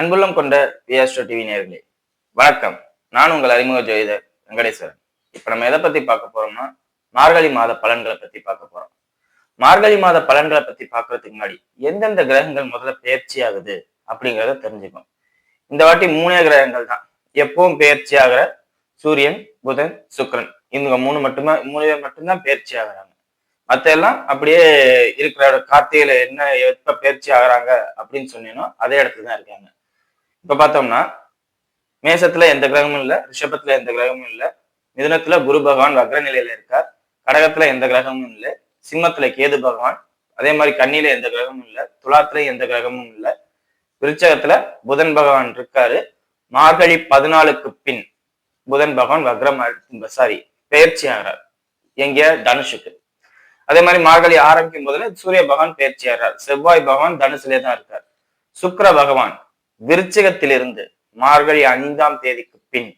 அன்புள்ளம் கொண்ட விஆஸ்ட்ரோ டிவி நேயர்களே வணக்கம். நான் உங்கள் அறிமுக ஜோதிடர் வெங்கடேஸ்வரன். இப்ப நம்ம எதை பத்தி பார்க்க போறோம்னா மார்கழி மாத பலன்களை பத்தி பார்க்க போறோம். மார்கழி மாத பலன்களை பத்தி பார்க்கறதுக்கு முன்னாடி எந்தெந்த கிரகங்கள் முதல்ல பெயர்ச்சி ஆகுது அப்படிங்கிறத தெரிஞ்சுக்கணும். இந்த வாட்டி 3 கிரகங்கள் தான் எப்பவும் பெயர்ச்சி ஆகிற சூரியன், புதன், சுக்கிரன். இவங்க 3 பேர் மட்டும்தான் பெயர்ச்சி ஆகுறாங்க. மத்த எல்லாம் அப்படியே இருக்கிற கார்த்திகையில என்ன எப்ப பெயர்ச்சி ஆகுறாங்க அப்படின்னு சொன்னீங்கன்னா அதே இடத்துல தான் இருக்காங்க. இப்ப பார்த்தோம்னா மேசத்துல எந்த கிரகமும் இல்ல, ரிஷபத்துல எந்த கிரகமும் இல்ல, மிதுனத்துல குரு பகவான் வக்ர நிலையில இருக்கார், கடகத்துல எந்த கிரகமும் இல்லை, சிம்மத்துல கேது பகவான், அதே மாதிரி கன்னியில எந்த கிரகமும் இல்ல, துலாத்துல எந்த கிரகமும் இல்ல, விருச்சகத்துல புதன் பகவான் இருக்காரு. மார்கழி 14க்கு பின் புதன் பகவான் பெயர்ச்சி ஆகிறார். எங்க? தனுஷுக்கு. அதே மாதிரி மார்கழி ஆரம்பிக்கும் போதுல சூரிய பகவான் பெயர்ச்சி ஆகிறார். செவ்வாய் பகவான் தனுசுலே தான் இருக்கார். சுக்கிர பகவான் விருச்சிகத்திலிருந்து மார்கழி 5ஆம் தேதிக்கு பின்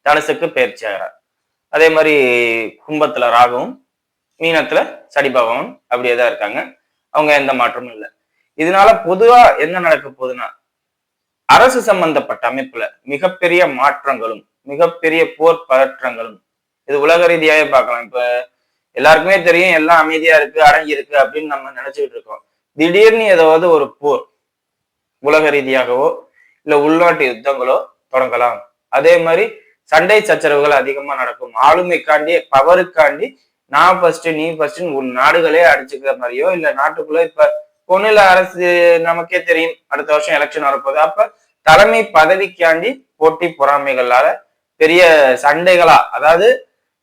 தனுசுக்கு பயிற்சி ஆகிறார். அதே மாதிரி கும்பத்துல ராகுவும், மீனத்துல சனி பகவான் அப்படியேதான் இருக்காங்க. அவங்க எந்த மாற்றமும் இல்லை. இதனால பொதுவா என்ன நடக்க போகுதுன்னா அரசு சம்பந்தப்பட்ட அமைப்புல மிகப்பெரிய மாற்றங்களும் மிகப்பெரிய போர் பதற்றங்களும் இது உலக ரீதியாவே பார்க்கலாம். இப்ப எல்லாருக்குமே தெரியும் எல்லாம் அமைதியா இருக்கு, அடங்கி இருக்கு அப்படின்னு நம்ம நினைச்சுக்கிட்டு இருக்கோம். திடீர்னு ஏதாவது ஒரு போர் உலக ரீதியாகவோ இல்ல உள்நாட்டு யுத்தங்களோ தொடங்கலாம். அதே மாதிரி சண்டை சச்சரவுகள் அதிகமா நடக்கும். ஆளுமைக்காண்டி பவருக்காண்டி நான் ஃபர்ஸ்ட் நீ ஃபர்ஸ்ட் உன் நாடுகளே அடிச்சுக்கிற மாதிரியோ இல்ல நாட்டுக்குள்ள இப்ப பொண்ணுல அரசு நமக்கே தெரியும் அடுத்த வருஷம் எலெக்ஷன் வரப்போகுது. அப்ப தலைமை பதவிக்காண்டி போட்டி பொறாமைகளால பெரிய சண்டைகளா, அதாவது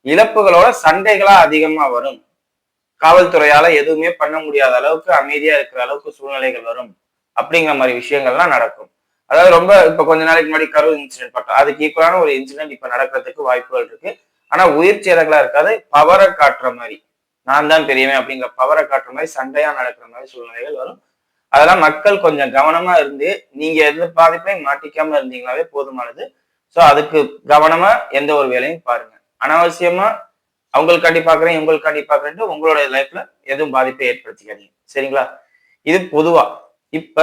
இழப்புகளோட சண்டைகளா அதிகமா வரும். காவல்துறையால எதுவுமே பண்ண முடியாத அளவுக்கு அமைதியா இருக்கிற அளவுக்கு சூழ்நிலைகள் வரும். அப்படிங்கிற மாதிரி விஷயங்கள்லாம் நடக்கும். அதாவது ரொம்ப இப்ப கொஞ்ச நாளைக்கு முன்னாடி கரூர் இன்சிடென்ட் பார்த்தோம். அதுக்கு ஈக்குவலான ஒரு இன்சிடென்ட் இப்ப நடக்கிறதுக்கு வாய்ப்புகள் இருக்கு. ஆனா உயிர் சேதங்களா இருக்காது. பவரை காட்டுற மாதிரி, நான் தான் பெரியவன் அப்படிங்கிற பவரை காட்டுற மாதிரி சண்டையா நடக்கிற மாதிரி சூழ்நிலைகள் வரும். அதெல்லாம் மக்கள் கொஞ்சம் கவனமா இருந்து நீங்க எந்த பாதிப்பையும் மாட்டிக்காம இருந்தீங்களாவே போதுமானது. சோ அதுக்கு கவனமா எந்த ஒரு வேலையும் பாருங்க. அனாவசியமா அவங்களுக்காண்டி பாக்குறேன் இவங்களுக்காண்டி பாக்குறேன்ட்டு உங்களோட லைஃப்ல எதுவும் பாதிப்பை ஏற்படுத்திக்காதீங்க. சரிங்களா? இது பொதுவா. இப்ப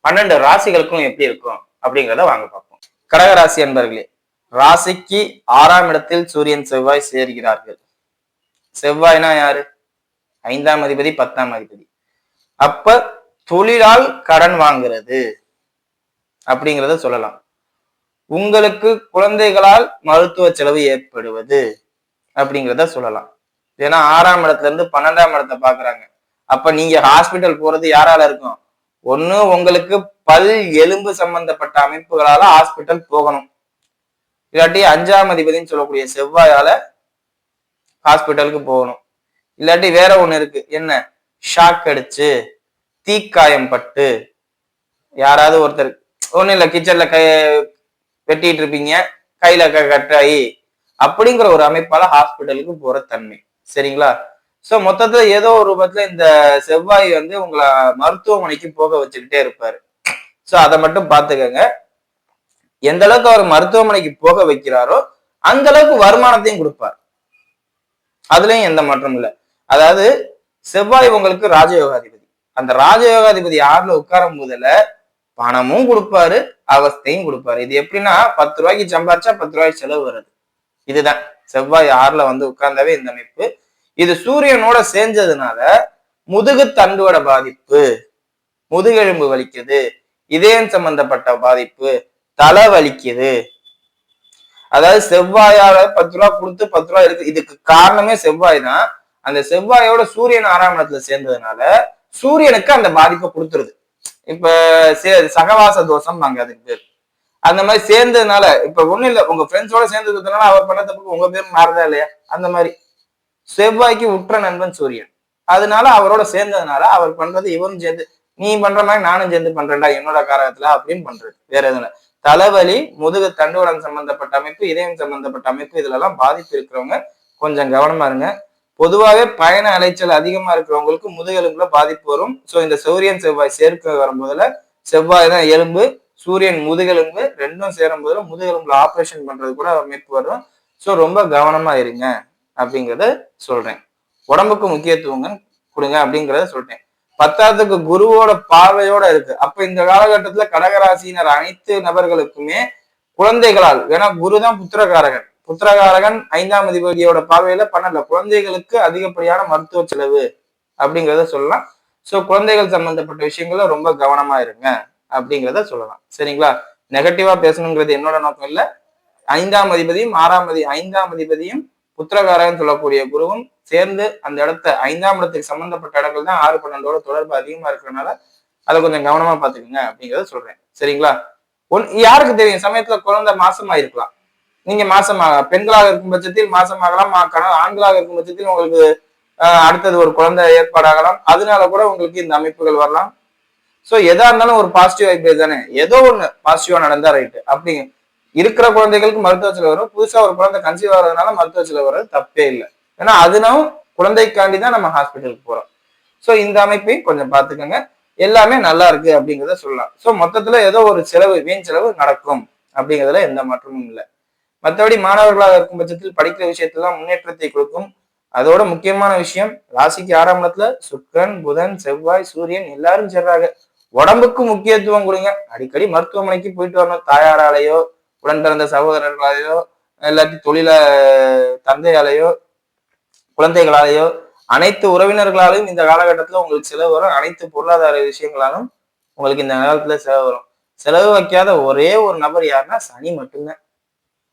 12 ராசிகளுக்கும் எப்படி இருக்கும் அப்படிங்கிறத வாங்க பார்ப்போம். கடகராசி என்பர்களே, ராசிக்கு 6ஆம் இடத்தில் சூரியன் செவ்வாய் சேர்கிறார்கள். செவ்வாய்னா யாரு? 5ஆம் அதிபதி 10ஆம் அதிபதி. அப்ப தொழிலால் கடன் வாங்குறது அப்படிங்கிறத சொல்லலாம். உங்களுக்கு குழந்தைகளால் மருத்துவ செலவு ஏற்படுவது அப்படிங்கிறத சொல்லலாம். ஏன்னா 6ஆம் இடத்துல இருந்து 12ஆம் இடத்தை பாக்குறாங்க. அப்ப நீங்க ஹாஸ்பிட்டல் போறது யாரால இருக்கும்? ஒண்ணு உங்களுக்கு பல் எலும்பு சம்பந்தப்பட்ட அமைப்புகளால ஹாஸ்பிட்டல் போகணும், இல்லாட்டி 5ஆம் அதிபதினு சொல்லக்கூடிய செவ்வாயால ஹாஸ்பிட்டலுக்கு போகணும். இல்லாட்டி வேற ஒண்ணு இருக்கு, என்ன? ஷாக் அடிச்சு தீக்காயம் பட்டு யாராவது ஒருத்தர் ஒண்ணு இல்ல கிச்சன்ல வெட்டிட்டு இருப்பீங்க, கையில கட்டாயி அப்படிங்கிற ஒரு அமைப்பால ஹாஸ்பிட்டலுக்கு போற தன்மை. சரிங்களா? சோ மொத்தத்துல ஏதோ ஒரு ரூபத்துல இந்த செவ்வாய் உங்களை மருத்துவமனைக்கு போக வச்சுக்கிட்டே இருப்பாரு. சோ அதை மட்டும் பாத்துக்கங்க. எந்த அளவுக்கு அவர் மருத்துவமனைக்கு போக வைக்கிறாரோ அந்த அளவுக்கு வருமானத்தையும் கொடுப்பார். அதுலயும் எந்த மாற்றமும் இல்லை. அதாவது செவ்வாய் உங்களுக்கு ராஜயோகாதிபதி. அந்த ராஜயோகாதிபதி 6ல உட்காரும் போதுல பணமும் கொடுப்பாரு, அவஸ்தையும் கொடுப்பாரு. இது எப்படின்னா 10 ரூபாய்க்கு சம்பாரிச்சா 10 ரூபாய்க்கு செலவு வருது. இதுதான் செவ்வாய் 6ல உட்கார்ந்தாவே இந்த அமைப்பு. இது சூரியனோட சேர்ந்ததுனால முதுகு தண்டுவட பாதிப்பு, முதுகெலும்பு வலிக்குது, இதயம் சம்பந்தப்பட்ட பாதிப்பு, தலை வலிக்குது. அதாவது செவ்வாயால 10 ரூபா கொடுத்து 10 ரூபா இருக்கு. இதுக்கு காரணமே செவ்வாய் தான். அந்த செவ்வாயோட சூரியன் 6ஆம் இடத்துல சேர்ந்ததுனால சூரியனுக்கு அந்த பாதிப்பை கொடுத்துருது. இப்ப சகவாச தோஷம் நாங்க அதுக்கு பேர். அந்த மாதிரி சேர்ந்ததுனால இப்ப ஒண்ணு இல்ல, உங்க ஃப்ரெண்ட்ஸோட சேர்ந்ததுனால அவர் பண்ண தப்புக்கு உங்க பேர் மாறுதா இல்லையா? அந்த மாதிரி செவ்வாய்க்கு உற்ற நண்பன் சூரியன். அதனால அவரோட சேர்ந்ததுனால அவர் பண்றது இவரும் சேர்ந்து நீ பண்ற மாதிரி நானும் சேர்ந்து பண்றேன்டா என்னோட காரணத்துல அப்படின்னு பண்றது. வேற எதுவும் தலைவலி, முதுகு தண்டுவடம் சம்பந்தப்பட்ட அமைப்பு, இதயம் சம்பந்தப்பட்ட அமைப்பு, இதுல எல்லாம் பாதிப்பு இருக்கிறவங்க கொஞ்சம் கவனமா இருங்க. பொதுவாகவே பயண அலைச்சல் அதிகமா இருக்கிறவங்களுக்கு முதுகெலும்புல பாதிப்பு வரும். சோ இந்த சூரியன் செவ்வாய் சேர்க்க வரும்போதுல செவ்வாய் தான் எலும்பு, சூரியன் முதுகெலும்பு, ரெண்டும் சேரும் போதுல முதுகெலும்புல ஆப்ரேஷன் பண்றது கூட அமைப்பு வரும். சோ ரொம்ப கவனமா இருங்க அப்படிங்கிறத சொல்றேன். உடம்புக்கு முக்கியத்துவம் கொடுங்க அப்படிங்கிறத சொல்றேன். 10க்கு குருவோட பார்வையோட இருக்கு. அப்ப இந்த காலகட்டத்துல கடகராசியினர் அனைத்து நபர்களுக்குமே குழந்தைகளால், ஏன்னா குருதான் புத்திரகாரகன், புத்திரகாரகன் 5ஆம் அதிபதியோட பார்வையில 12 குழந்தைகளுக்கு அதிகப்படியான மருத்துவ செலவு அப்படிங்கிறத சொல்லலாம். சோ குழந்தைகள் சம்பந்தப்பட்ட விஷயங்கள ரொம்ப கவனமா இருங்க அப்படிங்கிறத சொல்லலாம். சரிங்களா? நெகட்டிவா பேசணுங்கிறது என்னோட நோக்கம் இல்ல. 5ஆம் அதிபதியும் 5ஆம் அதிபதியும் புத்திரகாரகன் சொல்லக்கூடிய குருவும் சேர்ந்து அந்த இடத்த 5ஆம் இடத்துக்கு சம்பந்தப்பட்ட இடங்கள் தான் 6, 12ஓட தொடர்பு அதிகமா இருக்கிறதுனால அதை கொஞ்சம் கவனமா பாத்துக்கோங்க அப்படிங்கிறத சொல்றேன். சரிங்களா? யாருக்கு தெரியும், சமயத்துல குழந்தை மாசமா இருக்கலாம். நீங்க மாசமாக பெண்களாக இருக்கும் பட்சத்தில் மாசமாகலாம், ஆண்களாக இருக்கும் பட்சத்தில் உங்களுக்கு அடுத்தது ஒரு குழந்தை ஏற்பாடாகலாம். அதனால கூட உங்களுக்கு இந்த அமைப்புகள் வரலாம். சோ எதா இருந்தாலும் ஒரு பாசிட்டிவ் வைப்ரேட் தானே, ஏதோ ஒண்ணு பாசிட்டிவா நடந்தா ரைட்டு. அப்படி இருக்கிற குழந்தைகளுக்கு மருத்துவ செலவு வரும், புதுசா ஒரு குழந்தை கன்சீவ் ஆகிறதுனால மருத்துவ செலவு வர்றது தப்பே இல்லை. ஏன்னா அதுவும் குழந்தைக்காண்டி தான் நம்ம ஹாஸ்பிட்டலுக்கு போறோம். சோ இந்த அமைப்பையும் கொஞ்சம் பாத்துக்கோங்க. எல்லாமே நல்லா இருக்கு அப்படிங்கிறத சொல்லலாம். சோ மொத்தத்துல ஏதோ ஒரு செலவு, வீண் செலவு நடக்கும் அப்படிங்கிறதுல எந்த மாற்றமும் இல்லை. மற்றபடி மாணவர்களாக இருக்கும் பட்சத்தில் படிக்கிற விஷயத்தெல்லாம் முன்னேற்றத்தை கொடுக்கும். அதோட முக்கியமான விஷயம், ராசிக்கு 6ஆம் இடத்துல சுக்கிரன், புதன், செவ்வாய், சூரியன் எல்லாரும் சேர்றாங்க. உடம்புக்கு முக்கியத்துவம் கொடுங்க. அடிக்கடி மருத்துவமனைக்கு போயிட்டு வரணும். தாயாராலேயோ, உடன் பிறந்த சகோதரர்களாலேயோ, இல்லாட்டி தொழில தந்தையாலேயோ, குழந்தைகளாலேயோ, அனைத்து உறவினர்களாலும் இந்த காலகட்டத்துல உங்களுக்கு செலவு வரும். அனைத்து பொருளாதார விஷயங்களாலும் உங்களுக்கு இந்த நேரத்துல செலவு வரும். செலவு வைக்காத ஒரே ஒரு நபர் யாருன்னா சனி மட்டும்தான்.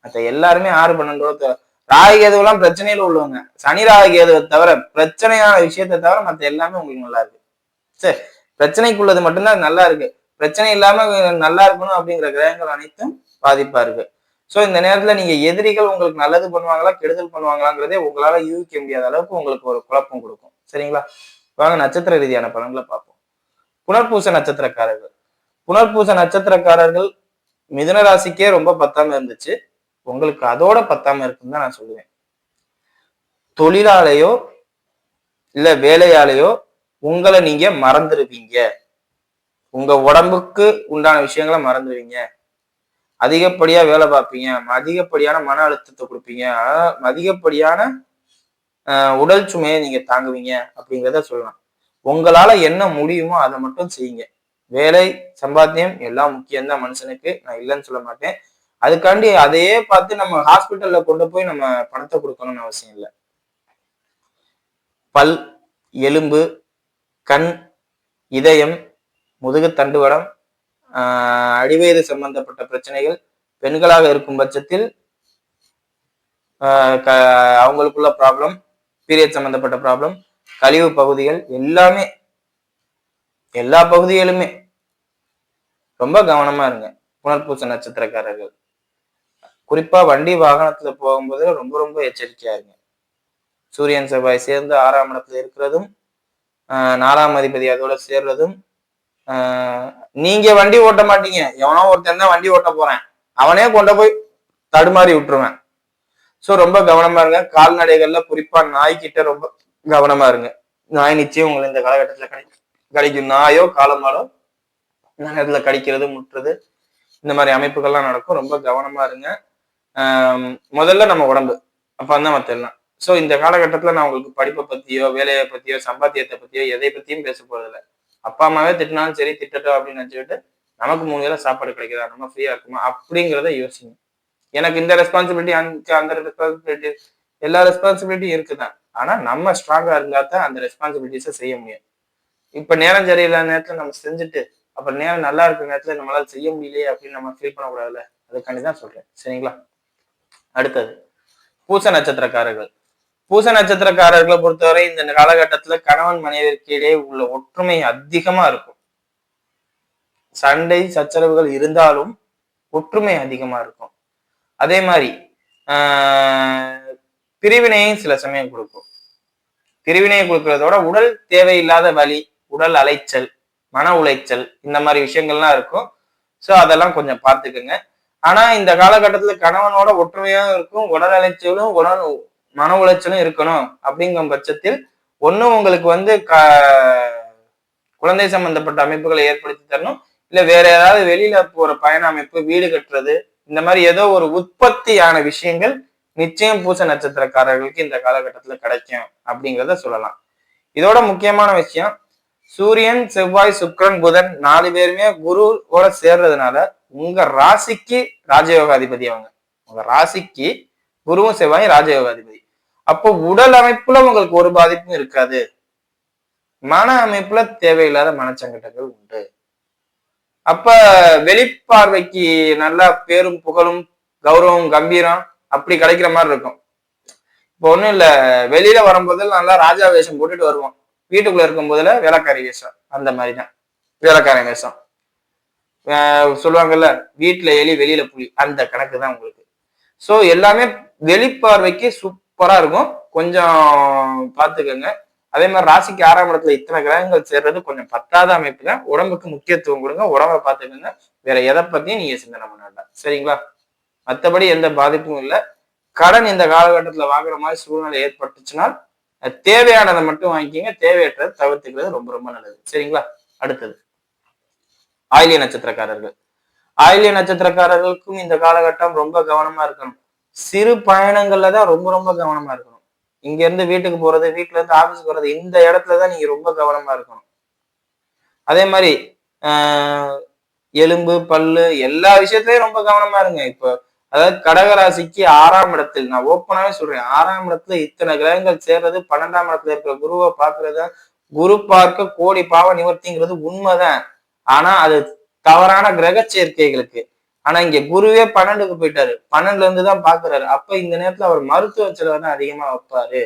மற்ற எல்லாருமே 6, 12 ராகுகேதுவெல்லாம் பிரச்சனையில உள்ளவங்க. சனி ராகுகேதுவை தவிர, பிரச்சனையான விஷயத்தை தவிர மற்ற எல்லாமே உங்களுக்கு நல்லா இருக்கு. சரி, பிரச்சனைக்குள்ளது மட்டும்தான் நல்லா இருக்கு. பிரச்சனை இல்லாம நல்லா இருக்கணும் அப்படிங்கிற கிரகங்கள் அனைத்தும் பாதிப்பா இருக்கு. சோ இந்த நேரத்துல நீங்க எதிரிகள் உங்களுக்கு நல்லது பண்ணுவாங்களா கெடுதல் பண்ணுவாங்களாங்கிறதே உங்களால யூகிக்க முடியாத அளவுக்கு உங்களுக்கு ஒரு குழப்பம் கொடுக்கும். சரிங்களா? வாங்க நட்சத்திர ரீதியான பலன்களை பார்ப்போம். புனர்பூச நட்சத்திரக்காரர்கள். புனர்பூச நட்சத்திரக்காரர்கள் மிதுன ராசிக்கே ரொம்ப பத்தாம இருந்துச்சு. உங்களுக்கு அதோட பத்தாம இருக்குன்னு தான் நான் சொல்லுவேன். தொழிலாலேயோ இல்ல வேலையாலேயோ உங்களை நீங்க மறந்துடுவீங்க. உங்க உடம்புக்கு உண்டான விஷயங்களை மறந்துடுவீங்க. அதிகப்படியா வேலை பார்ப்பீங்க, அதிகப்படியான மன அழுத்தத்தை கொடுப்பீங்க, அதிகப்படியான உடல் சுமையை நீங்க தாங்குவீங்க அப்படிங்கிறத சொல்லலாம். உங்களால என்ன முடியுமோ அதை மட்டும் செய்யுங்க. வேலை, சம்பாத்தியம் எல்லாம் முக்கியம்தான் மனுஷனுக்கு, நான் இல்லைன்னு சொல்ல மாட்டேன். அதுக்காண்டி அதையே பார்த்து நம்ம ஹாஸ்பிட்டல்ல கொண்டு போய் நம்ம பணத்தை கொடுக்கணும்னு அவசியம் இல்லை. பல், எலும்பு, கண், இதயம், முதுகு தண்டுவடம், அடிவயிறு சம்பந்தப்பட்ட பிரச்சனைகள், பெண்களாக இருக்கும் பட்சத்தில் அவங்களுக்குள்ள ப்ராப்ளம், பீரியட் சம்பந்தப்பட்ட ப்ராப்ளம், கழிவு பகுதிகள் எல்லாமே, எல்லா பகுதிகளுமே ரொம்ப கவனமா இருங்க புனர்பூச நட்சத்திரக்காரர்கள். குறிப்பா வண்டி வாகனத்துல போகும்போது ரொம்ப ரொம்ப எச்சரிக்கையா இருங்க. சூரியன் செவ்வாய் சேர்ந்து 6ஆம் இடத்துல இருக்கிறதும், 4ஆம் அதிபதி அதோட சேர்றதும், நீங்க வண்டி ஓட்ட மாட்டீங்க, எவனோ ஒருத்தன் தான் வண்டி ஓட்ட போறேன், அவனே கொண்டு போய் தடுமாறி விட்டுருவேன். சோ ரொம்ப கவனமா இருங்க. கால்நடைகள்ல குறிப்பா நாய்கிட்ட ரொம்ப கவனமா இருங்க. நாய் நிச்சயம் உங்களை இந்த காலகட்டத்துல கிடைக்கும். நாயோ காலமாடோ இந்த நேரத்துல கடிக்கிறது, முட்டுறது, இந்த மாதிரி அமைப்புகள்லாம் நடக்கும். ரொம்ப கவனமா இருங்க. முதல்ல நம்ம உடம்பு, அப்பதான் மத்த எல்லாம். சோ இந்த காலகட்டத்துல நான் உங்களுக்கு படிப்பை பத்தியோ, வேலையை பத்தியோ, சம்பாத்தியத்தை பத்தியோ எதை பத்தியும் பேச போறதில்லை. அப்பா அம்மாவே திட்டினாலும் சரி, திட்டட்டும் அப்படின்னு நினைச்சுக்கிட்டு நமக்கு 3 வேளை சாப்பாடு கிடைக்குதா, நம்ம ஃப்ரீயா இருக்குமா அப்படிங்கிறத யோசிங்க. எனக்கு இந்த ரெஸ்பான்சிபிலிட்டி, அந்த ரெஸ்பான்சிபிலிட்டி, எல்லா ரெஸ்பான்சிபிலிட்டியும் இருக்குதான். ஆனா நம்ம ஸ்ட்ராங்கா இருந்தா தான் அந்த ரெஸ்பான்சிபிலிட்டிஸை செய்ய முடியும். இப்ப நேரம் சரியில்லாத நேரத்துல நம்ம செஞ்சுட்டு அப்புறம் நேரம் நல்லா இருக்கிற நேரத்துல நம்மளால செய்ய முடியலையே அப்படின்னு நம்ம ஃபீல் பண்ணக்கூடாதுல்ல. அதுக்காண்டிதான் சொல்றேன். சரிங்களா? அடுத்தது பூச நட்சத்திரக்காரர்கள். பூச நட்சத்திரக்காரர்களை பொறுத்தவரை இந்த காலகட்டத்துல கணவன் மனைவிற்கு இடையே உள்ள ஒற்றுமை அதிகமா இருக்கும். சண்டை சச்சரவுகள் இருந்தாலும் ஒற்றுமை அதிகமா இருக்கும். அதே மாதிரி பிரிவினையும் சில சமயம் கொடுக்கும். பிரிவினையை கொடுக்கறதோட உடல் தேவையில்லாத வலி, உடல் அலைச்சல், மன உளைச்சல், இந்த மாதிரி விஷயங்கள்லாம் இருக்கும். சோ அதெல்லாம் கொஞ்சம் பார்த்துக்குங்க. ஆனா இந்த காலகட்டத்துல கணவனோட ஒற்றுமையாவும் இருக்கும், உடல் அலைச்சலும் மன உளைச்சலும் இருக்கணும். அப்படிங்கும் பட்சத்தில் ஒன்னும் உங்களுக்கு குழந்தை சம்பந்தப்பட்ட அமைப்புகளை ஏற்படுத்தி தரணும், இல்ல வேற ஏதாவது வெளியில போற பயண அமைப்பு, வீடு கட்டுறது, இந்த மாதிரி ஏதோ ஒரு உற்பத்தியான விஷயங்கள் நிச்சயம் பூச நட்சத்திரக்காரர்களுக்கு இந்த காலகட்டத்துல கிடைக்கும் அப்படிங்கிறத சொல்லலாம். இதோட முக்கியமான விஷயம், சூரியன், செவ்வாய், சுக்கிரன், புதன் 4 பேருமே குருவோட சேர்றதுனால உங்க ராசிக்கு ராஜயோகாதிபதி அவங்க. உங்க ராசிக்கு குருவும் செவ்வாயும் ராஜயோகாதிபதி. அப்போ உடல் அமைப்புல உங்களுக்கு ஒரு பாதிப்பும் இருக்காது. மன அமைப்புல தேவையில்லாத மனச்சங்கடங்கள் உண்டு. அப்ப வெளிப்பார்வைக்கு நல்லா பேரும் புகழும் கௌரவம் கம்பீரம் அப்படி கிடைக்கிற மாதிரி இருக்கும். இப்போ ஒண்ணும் இல்ல, வெளியில வரும்போது நல்லா ராஜா வேஷம் போட்டுட்டு வருவோம், வீட்டுக்குள்ள இருக்கும் போதுல வேலைக்காரி வேஷம். அந்த மாதிரிதான் வேலைக்காரன் வேஷம். சொல்லுவாங்கல்ல, வீட்டுல எலி வெளியில புலி, அந்த கணக்கு தான் உங்களுக்கு. சோ எல்லாமே வெளிப்பார்வைக்கு சூப்பரா இருக்கும். கொஞ்சம் பாத்துக்கோங்க. அதே மாதிரி ராசிக்கு 6ஆம் இடத்துல இத்தனை கிரகங்கள் சேர்றது கொஞ்சம் பத்தாத அமைப்பு தான். உடம்புக்கு முக்கியத்துவம் கொடுங்க, உடம்பை பார்த்துக்கோங்க. வேற எதை பத்தியும் நீங்க சிந்தனை பண்ண வேண்டாம், சரிங்களா? மற்றபடி எந்த பாதிப்பும் இல்லை. கடன் இந்த காலகட்டத்துல வாங்குற மாதிரி சூழ்நிலை ஏற்பட்டுச்சுன்னா தேவையானதை மட்டும் வாங்கிக்கிங்க, தேவையற்றதை தவிர்த்துக்கிறது ரொம்ப ரொம்ப நல்லது, சரிங்களா? அடுத்தது ஆயிலிய நட்சத்திரக்காரர்கள். ஆயிலிய நட்சத்திரக்காரர்களுக்கும் இந்த காலகட்டம் ரொம்ப கவனமா இருக்கணும். சிறு பயணங்கள்ல தான் ரொம்ப ரொம்ப கவனமா இருக்கணும். இங்க இருந்து வீட்டுக்கு போறது, வீட்டுல இருந்து ஆபீஸ்க்கு போறது, இந்த இடத்துலதான் நீங்க ரொம்ப கவனமா இருக்கணும். அதே மாதிரி எலும்பு பல்லு எல்லா விஷயத்திலயும் ரொம்ப கவனமா இருங்க. இப்போ அதாவது கடகராசிக்கு 6ஆம் இடத்தில், நான் ஓப்பனாவே சொல்றேன், 6ஆம் இடத்துல இத்தனை கிரகங்கள் சேர்றது, 12ஆம் இடத்துல இருக்கிற குருவை பார்க்கறது, குரு பார்க்க கோடி பாவ நிவர்த்திங்கிறது உண்மைதான். ஆனா அது தவறான கிரக சேர்க்கைகளுக்கு. ஆனா இங்க குருவே 12க்கு போயிட்டாரு, 12ல இருந்துதான் பாக்குறாரு. அப்ப இந்த நேரத்துல அவர் மருத்துவ செலவை தான் அதிகமா வைப்பாரு,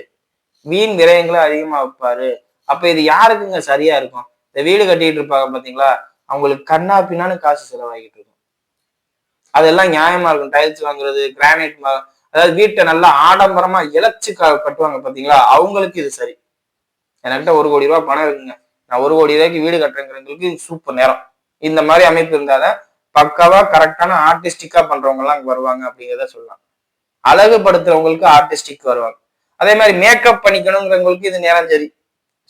வீண் விரயங்களை அதிகமா வைப்பாரு. அப்ப இது யாருக்குங்க சரியா இருக்கும்? இந்த வீடு கட்டிட்டு இருப்பாங்க பாத்தீங்களா, அவங்களுக்கு கண்ணா பின்னான்னு காசு செலவாகிட்டு இருக்கும். அதெல்லாம் நியாயமா இருக்கும். டைல்ஸ் வாங்குறது, கிரானைட், அதாவது வீட்டை நல்லா ஆடம்பரமா இழைச்சு கட்டுவாங்க பாத்தீங்களா, அவங்களுக்கு இது சரி. என்கிட்ட 1 கோடி ரூபாய் பணம் இருக்குங்க, நான் 1 கோடி ரூபாய்க்கு வீடு கட்டுறேங்கிறவங்களுக்கு சூப்பர் நேரம். இந்த மாதிரி அமைப்பு இருந்தாதான் பக்காவா கரெக்டான ஆர்டிஸ்டிக்கா பண்றவங்க எல்லாம் வருவாங்க அப்படிங்கிறத சொல்லலாம். அழகுபடுத்துறவங்களுக்கு ஆர்டிஸ்டிக் வருவாங்க. அதே மாதிரி மேக்கப் பண்ணிக்கணுங்கிறவங்களுக்கு இது நேரம் சரி.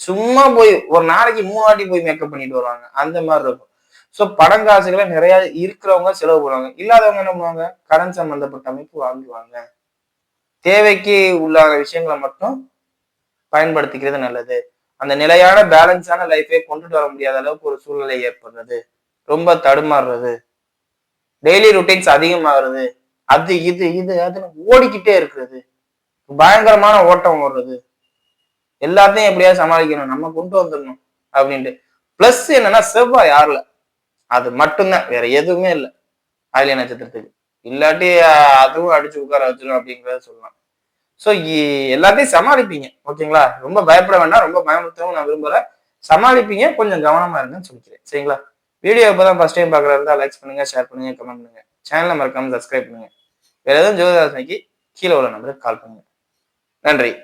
சும்மா போய் ஒரு நாளைக்கு 3 வாட்டி போய் மேக்கப் பண்ணிட்டு வருவாங்க, அந்த மாதிரி இருக்கும். சோ படம் காசுகளை நிறைய இருக்கிறவங்க செலவு பண்ணுவாங்க, இல்லாதவங்க என்ன பண்ணுவாங்க, கடன் சம்பந்தப்பட்ட அமைப்பு வாங்குவாங்க. தேவைக்கு உள்ளாத விஷயங்களை மட்டும் பயன்படுத்திக்கிறது நல்லது. அந்த நிலையான பேலன்ஸான லைஃபை கொண்டுட்டு வர முடியாத அளவுக்கு ஒரு சூழ்நிலை ஏற்படுறது, ரொம்ப தடுமாறுறது, டெய்லி ருட்டீன்ஸ் அதிகமாகிறது, அது இது இது அதுன்னு ஓடிக்கிட்டே இருக்கிறது, பயங்கரமான ஓட்டம் ஓடுறது, எல்லாத்தையும் எப்படியா சமாளிக்கணும், நம்ம கொண்டு வந்துடணும் அப்படின்ட்டு. பிளஸ் என்னன்னா செவ்வாய் 6ல, அது மட்டும்தான், வேற எதுவுமே இல்லை ஆயிலிய நட்சத்திரத்துக்கு. இல்லாட்டி அதுவும் அடிச்சு உட்கார வச்சிடும் அப்படிங்கிறத சொல்லலாம். சோ எல்லாத்தையும் சமாளிப்பீங்க, ஓகேங்களா? ரொம்ப பயப்பட வேண்டாம், ரொம்ப பயமுறுத்தவும் நான் விரும்பல. சமாளிப்பீங்க, கொஞ்சம் கவனமா இருங்கன்னு சொல்லிக்கிறேன், சரிங்களா? வீடியோ இப்பதான் ஃபர்ஸ்ட் டைம் பாக்குறதா இருந்தா லைக் பண்ணுங்க, ஷேர் பண்ணுங்க, கமெண்ட் பண்ணுங்க, சேனலை மறக்காம சப்ஸ்கிரைப் பண்ணுங்க. வேற எதுவும் ஜோதிராசனைக்கு கீழே உள்ள நம்பருக்கு கால் பண்ணுங்க. நன்றி.